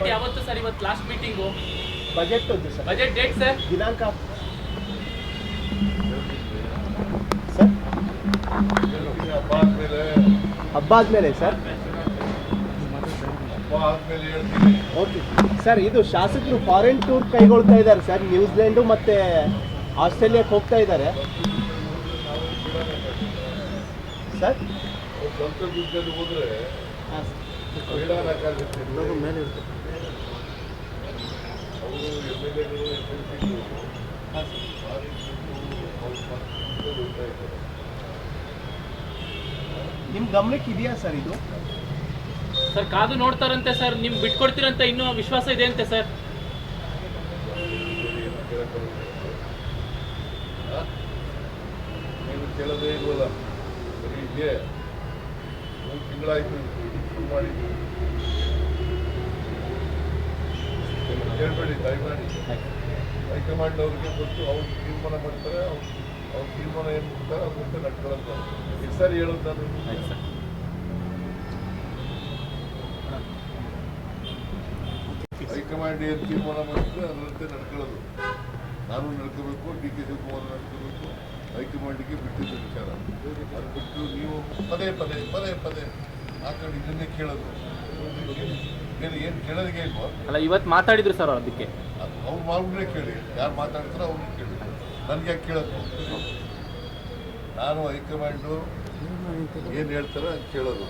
Budget ಯಾವತ್ತು sir? ಇವತ್ತು last meeting. Budget sir. Budget date sir? ದಿನಾಂಕ ಸರ್ ಹಬ್ಬ ಆದ್ಮೇಲೆ ಸರ್. Okay sir. ಇದು ಶಾಸಕರು ಫಾರಿನ್ ಟೂರ್ ಕೈಗೊಳ್ತಾ ಇದ್ದಾರೆ ಸರ್. ನ್ಯೂಜಿಲೆಂಡು ಮತ್ತೆ ಆಸ್ಟ್ರೇಲಿಯಾಕ್ಕೆ ಹೋಗ್ತಾ ಇದ್ದಾರೆ ಸರ್. ಹೋದ್ರೆ ಮೇಲೆ ಇರುತ್ತೆ. ನಿಮ್ಮ ಗಮನಕ್ಕೆ ಇದೆಯಾ ಸರ್ ಇದು? ಸರ್ ಕಾದು ನೋಡ್ತಾರಂತೆ ಸರ್. ನಿಮ್ಗೆ ಬಿಟ್ಕೊಡ್ತೀರಂತ ಇನ್ನೂ ವಿಶ್ವಾಸ ಇದೆ ಅಂತೆ ಸರ್. ನೀವು ಕೇಳೋದೇ ಇಲ್ವಲ್ಲ. ಬರೀ ಇದೆ 3 ತಿಂಗಳಾಯ್ತು ಶುರು ಮಾಡಿದ್ದು. ಕೇಳಬೇಡಿ, ದಯಮಾಡಿ. ಹೈಕಮಾಂಡ್ ಅವ್ರಿಗೆ ಗೊತ್ತು, ಅವ್ರು ತೀರ್ಮಾನ ಮಾಡ್ತಾರೆ. ಅವ್ರ ತೀರ್ಮಾನ ಏನು ಮಾಡ್ತಾರೆ ಅದಂತೆ ನಡ್ಕೊಳ್ಳೋದು. ಎಷ್ಟು ಸಾರಿ ಹೇಳೋದು ನಾನು? ಹೈಕಮಾಂಡ್ ಏನು ತೀರ್ಮಾನ ಮಾಡಿದ್ರೆ ಅದರಂತೆ ನಡ್ಕೊಳ್ಳೋದು. ನಾನು ನಡ್ಕೋಬೇಕು, ಡಿ ಕೆ ಶಿವಕುಮಾರ್ ನಡ್ಕೋಬೇಕು. ಹೈಕಮಾಂಡಿಗೆ ಬಿಟ್ಟಿದ್ದ ವಿಚಾರ. ಅದು ಬಿಟ್ಟು ನೀವು ಪದೇ ಪದೇ ಪದೇ ಪದೇ ಆ ಕಡೆ ಇದನ್ನೇ ಕೇಳೋದು. ಏನು ಕೇಳೋದಿಗೆ ಇಲ್ವಾ? ಅಲ್ಲ, ಇವತ್ತು ಮಾತಾಡಿದ್ರು ಸರ್ ಅದಕ್ಕೆ. ಅವ್ರು ಮಾವ್ರನ್ನೇ ಕೇಳಿ, ಯಾರು ಮಾತಾಡ್ತಾರೋ ಅವ್ರನ್ನ ಕೇಳಿ. ನನಗೆ ಯಾಕೆ ಕೇಳೋದು? ನಾನು ಹೈಕಮಾಂಡು ಏನು ಹೇಳ್ತಾರೋ ಅದು ಕೇಳೋದು.